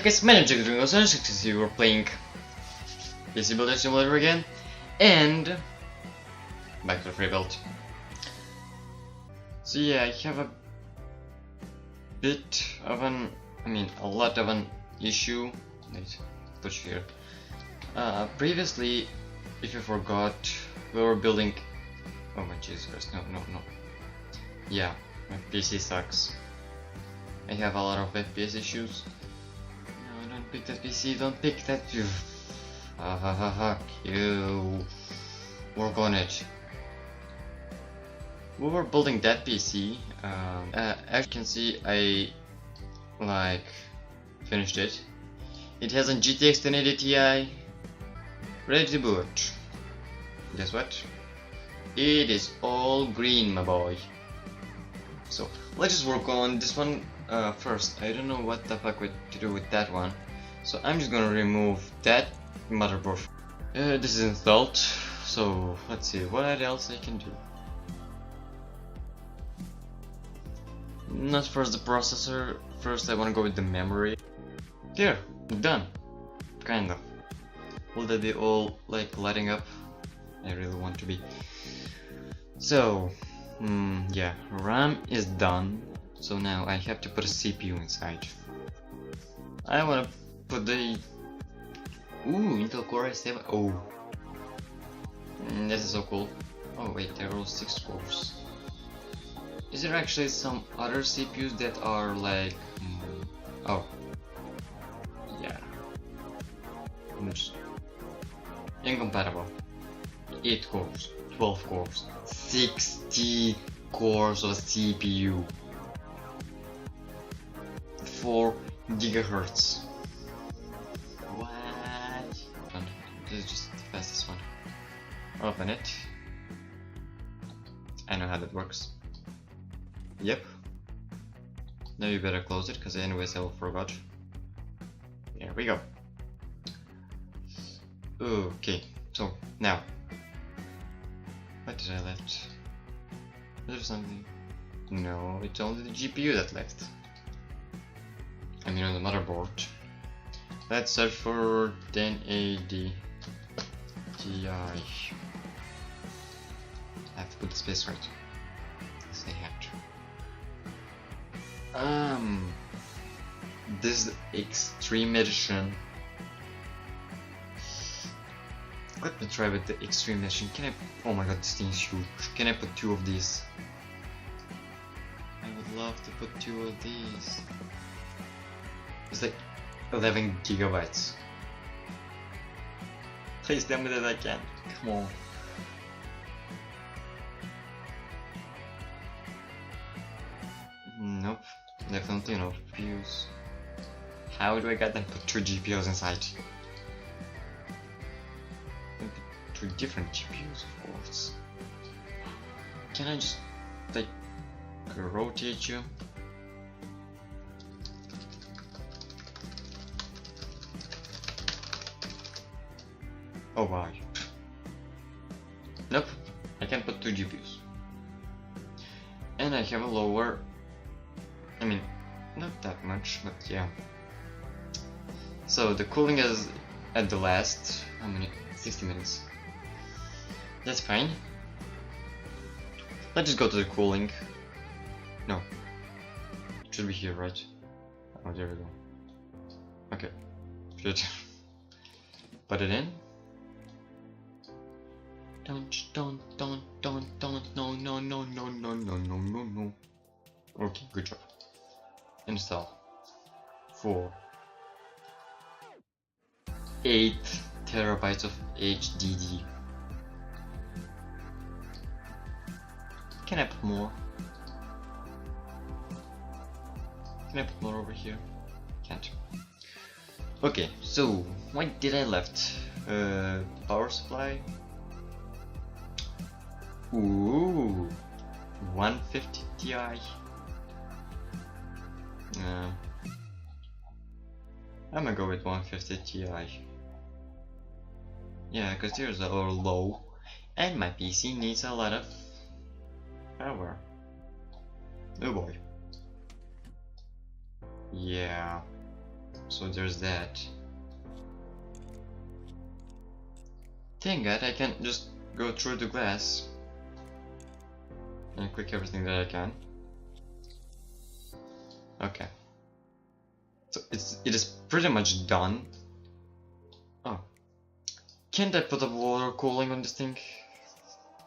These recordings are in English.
Hey guys, my name is Jack, you are playing PC Builder Simulator again, and back to the free build. So yeah, I have a bit of an, a lot of an issue. Let's push here. Previously, if you forgot, we were building. Oh my Jesus Christ! No. Yeah, my PC sucks. I have a lot of FPS issues. No, don't pick that PC. Don't pick that. Fuck you. Work on it. We were building that PC. As you can see, I finished it. It has a GTX 1080 Ti ready to boot. Guess what? It is all green, my boy. So let's just work on this one first. I don't know what the fuck to do with that one, so I'm just gonna remove that motherboard. This is installed, so let's see what else I can do. Not first the processor. First I wanna go with the memory. Here, done. Kind of. Will that be all lighting up? I really want to be. So, yeah, RAM is done. So now I have to put a CPU inside. I wanna put the Intel Core i7. Oh, this is so cool. Oh wait, there are 6 cores. Is there actually some other CPUs that are oh, yeah, incompatible. 8 cores, 12 cores, 60 cores of CPU, 4 gigahertz. What? This is just the fastest one. Open it. I know how that works. Yep. Now you better close it, because anyways I will forgot. There we go. Okay, so now, what did I left? Is there something? No, it's only the GPU that left. On the motherboard. Let's search for 1080 Ti. I have to put the space right. Yes, I have to. This is the Extreme Edition. Let me try with the Extreme Edition. Can I? Oh my god, this thing is huge. Can I put 2 of these? I would love to put 2 of these. It's like 11 gigabytes. Please tell me that I can. Come on. Nope, definitely no GPUs. How do I get them? Put 2 GPUs inside. 2 different GPUs, of course. Can I just rotate you? Oh why? Nope, I can put 2 GPUs. And I have a lower, not that much, but yeah. So the cooling is at the last, how many? 60 minutes. That's fine. Let's just go to the cooling. No. It should be here, right? Oh, there we go. Okay. Shit. Put it in. Don't, no. Okay, good job. Install. 8 terabytes of HDD. Can I put more? Can I put more over here? Can't. Okay, so what did I left? Power supply. Ooh, 150 Ti. I'm gonna go with 150 Ti. Yeah, because there's a low, and my PC needs a lot of power. Oh boy. Yeah. So there's that. Thank God I can just go through the glass and click everything that I can. Okay. So it is pretty much done. Oh. Can't I put a water cooling on this thing?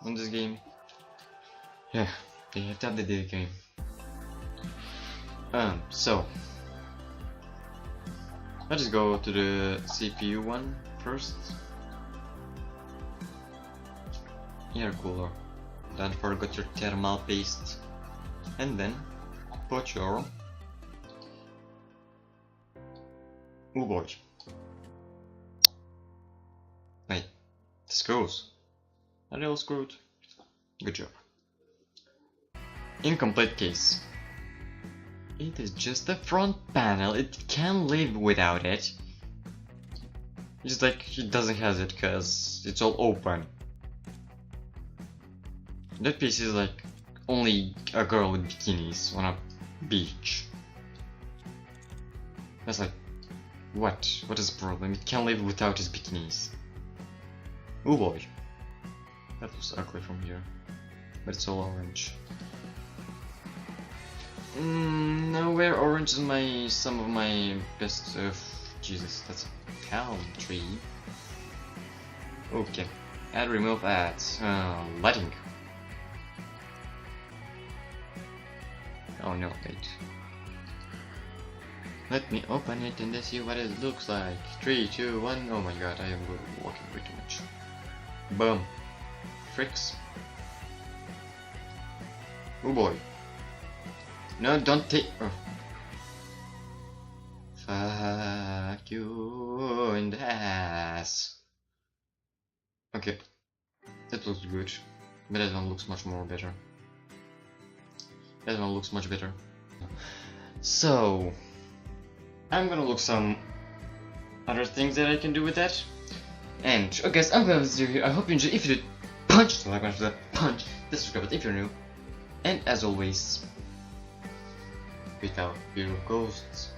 On this game? Yeah, they have done the game. So let's go to the CPU one first. Air cooler. Don't forget your thermal paste. And then put your... Oh boy. Wait, screws. Are they all screwed? Good job. Incomplete case. It is just the front panel, it can live without it. It's like it doesn't have it because it's all open. That piece is like only a girl with bikinis on a beach. That's like, what? What is the problem? It can't live without his bikinis. Oh boy. That looks ugly from here. But it's all orange. Now where orange is some of my best Jesus, that's a palm tree. Okay. Add remove ads. Lighting. Oh no, wait. Let me open it and see what it looks like. 3, 2, 1. Oh my god, I am walking way too much. Boom. Fricks. Oh boy. No, don't take. Oh. Fuck you in the ass. Okay. That looks good. But that one looks much more better. That one looks much better. So I'm gonna look some other things that I can do with that. And I guess I'm gonna do here. I hope you enjoyed. If you did, punch the like button, punch the subscribe button if you're new. And as always, without fear of ghosts.